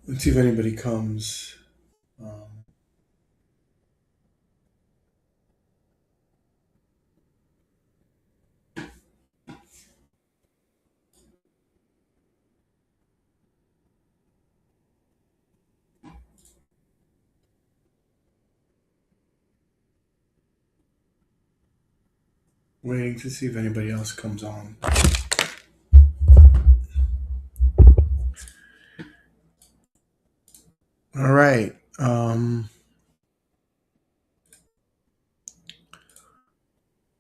Let's see if anybody comes. Um, Waiting to see if anybody else comes on. All right.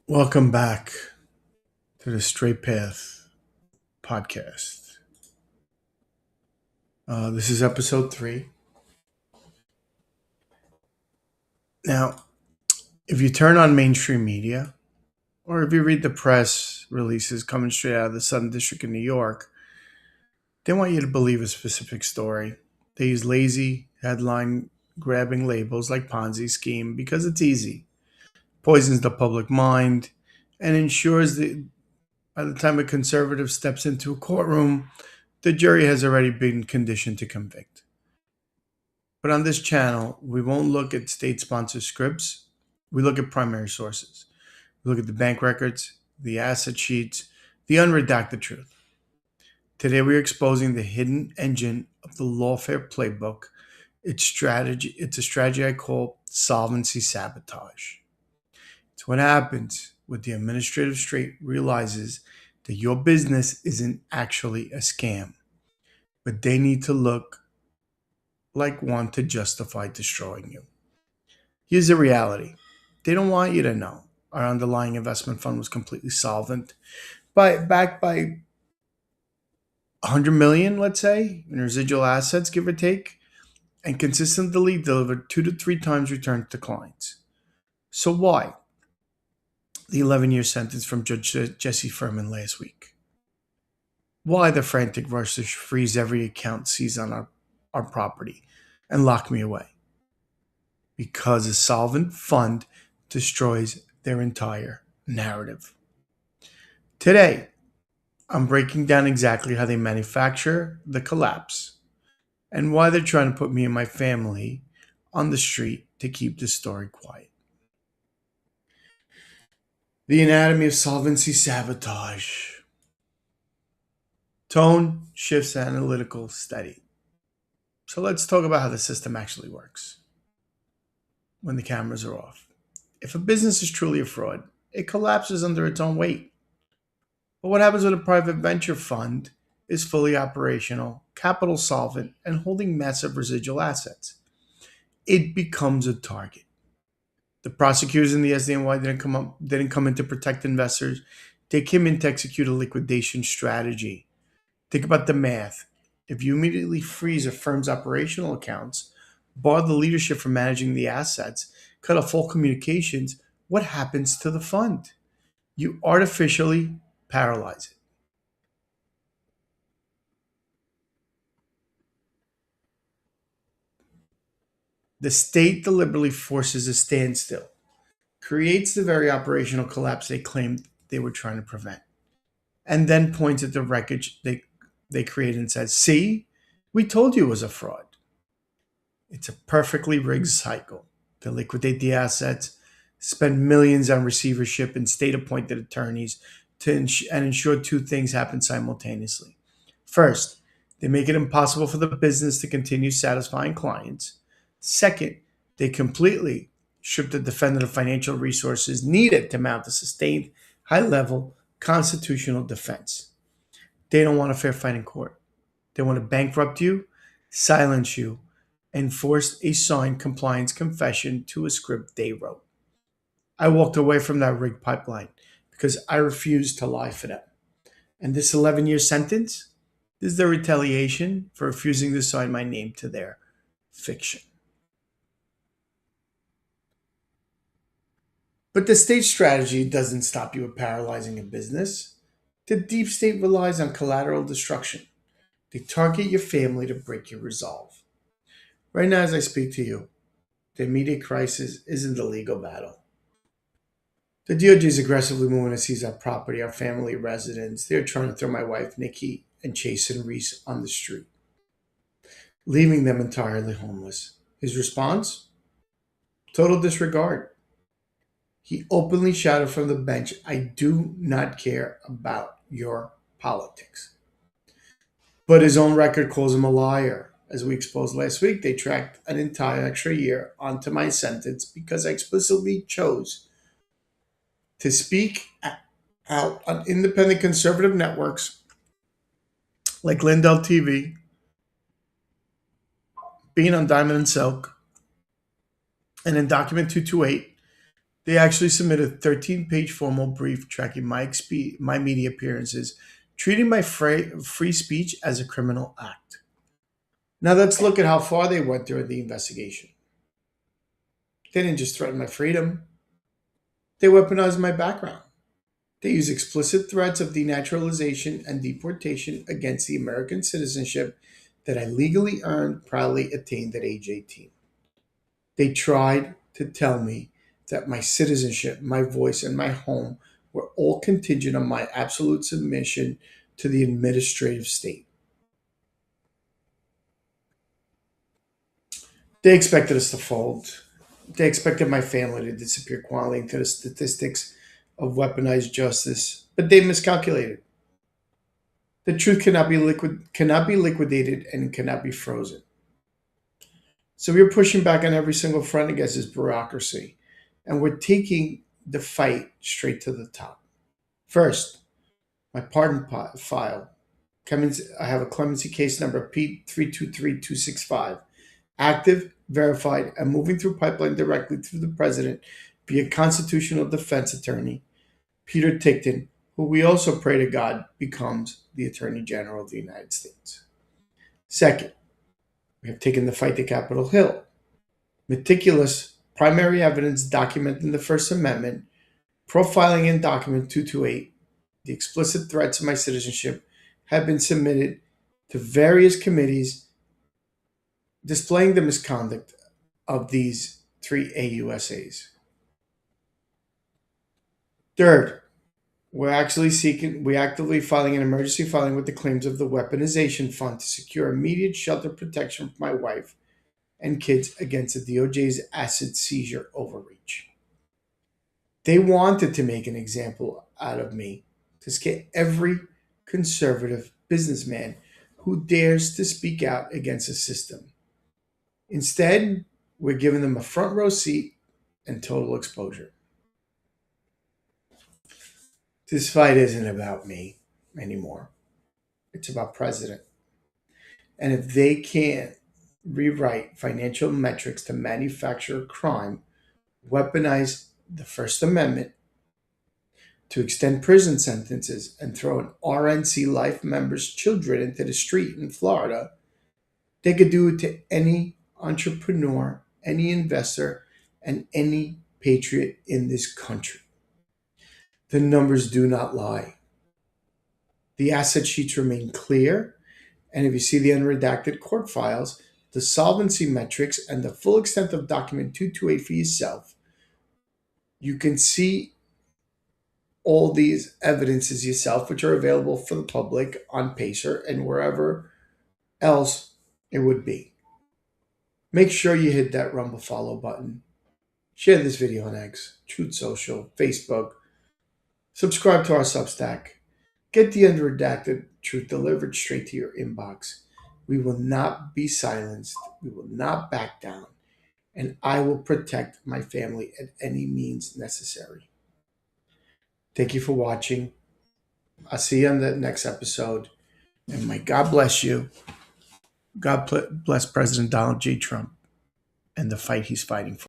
Welcome back to the Straight Path podcast. This is episode 3. Now, if you turn on mainstream media, or if you read the press releases coming straight out of the Southern District of New York, they want you to believe a specific story. They use lazy headline grabbing labels like Ponzi scheme because it's easy, poisons the public mind, and ensures that by the time a conservative steps into a courtroom, the jury has already been conditioned to convict. But on this channel, we won't look at state sponsored scripts. We look at primary sources. We look at the bank records, the asset sheets, the unredacted truth. Today, we're exposing the hidden engine of the lawfare playbook. It's a strategy I call solvency sabotage. It's what happens when the administrative state realizes that your business isn't actually a scam, but they need to look like one to justify destroying you. Here's the reality. They don't want you to know our underlying investment fund was completely solvent, backed by 100 million, let's say, in residual assets, give or take, and consistently delivered 2 to 3 times returns to clients. So why the 11-year sentence from Judge Jesse Furman last week? Why the frantic rush to freeze every account seized on our property and lock me away? Because a solvent fund destroys their entire narrative. Today, I'm breaking down exactly how they manufacture the collapse and why they're trying to put me and my family on the street to keep the story quiet. The anatomy of solvency sabotage. Tone shifts analytical steady. So let's talk about how the system actually works when the cameras are off. If a business is truly a fraud, it collapses under its own weight. But what happens when a private venture fund is fully operational, capital solvent, and holding massive residual assets? It becomes a target. The prosecutors in the SDNY didn't come in to protect investors. They came in to execute a liquidation strategy. Think about the math. If you immediately freeze a firm's operational accounts, bar the leadership from managing the assets, cut off all communications, what happens to the fund? You artificially paralyze it. The state deliberately forces a standstill, creates the very operational collapse they claimed they were trying to prevent, and then points at the wreckage they created and says, "See, we told you it was a fraud." It's a perfectly rigged cycle. They liquidate the assets, spend millions on receivership and state appointed attorneys and ensure 2 things happen simultaneously. First, they make it impossible for the business to continue satisfying clients. Second, they completely strip the defendant of financial resources needed to mount a sustained, high level constitutional defense. They don't want a fair fight in court. They want to bankrupt you, silence you, and force a signed compliance confession to a script they wrote. I walked away from that rigged pipeline because I refused to lie for them. And this 11-year sentence, this is the retaliation for refusing to sign my name to their fiction. But the state strategy doesn't stop you at paralyzing a business. The deep state relies on collateral destruction. They target your family to break your resolve. Right now, as I speak to you, the immediate crisis isn't the legal battle. The DOJ is aggressively moving to seize our property, our family residence. They're trying to throw my wife, Nikki, and Jason Reese on the street. leaving them entirely homeless. His response? Total disregard. He openly shouted from the bench, "I do not care about your politics." But his own record calls him a liar. As we exposed last week, they tracked an entire extra year onto my sentence because I explicitly chose to speak out on independent conservative networks like Lindell TV, being on Diamond and Silk, and in Document 228, they actually submitted a 13-page formal brief tracking my media appearances, treating my free speech as a criminal act. Now let's look at how far they went during the investigation. They didn't just threaten my freedom, they weaponized my background. They used explicit threats of denaturalization and deportation against the American citizenship that I legally earned, proudly attained at age 18. They tried to tell me that my citizenship, my voice, and my home were all contingent on my absolute submission to the administrative state. They expected us to fold. They expected my family to disappear quietly into the statistics of weaponized justice, but they miscalculated. The truth cannot be liquidated and cannot be frozen. So we're pushing back on every single front against this bureaucracy, and we're taking the fight straight to the top. First, my pardon file. I have a clemency case number P323265, active, verified, and moving through pipeline directly through the president via constitutional defense attorney Peter Tickton, who we also pray to God becomes the Attorney General of the United States. Second, we have taken the fight to Capitol Hill. Meticulous primary evidence documenting the First Amendment, profiling in Document 228, the explicit threats of my citizenship have been submitted to various committees displaying the misconduct of these three AUSAs. Third, we're actively filing an emergency filing with the claims of the weaponization fund to secure immediate shelter protection for my wife and kids against the DOJ's asset seizure overreach. They wanted to make an example out of me to scare every conservative businessman who dares to speak out against the system. Instead, we're giving them a front row seat and total exposure. This fight isn't about me anymore. It's about president. And if they can't rewrite financial metrics to manufacture crime, weaponize the First Amendment to extend prison sentences and throw an RNC life member's children into the street in Florida, they could do it to any entrepreneur, any investor, and any patriot in this country. The numbers do not lie. The asset sheets remain clear, and if you see the unredacted court files, the solvency metrics, and the full extent of Document 228 for yourself, you can see all these evidences yourself, which are available for the public on Pacer and wherever else it would be. Make sure you hit that Rumble follow button. Share this video on X, Truth Social, Facebook. Subscribe to our Substack. Get the unredacted truth delivered straight to your inbox. We will not be silenced. We will not back down. And I will protect my family at any means necessary. Thank you for watching. I'll see you on the next episode. And may God bless you. God bless President Donald J. Trump and the fight he's fighting for.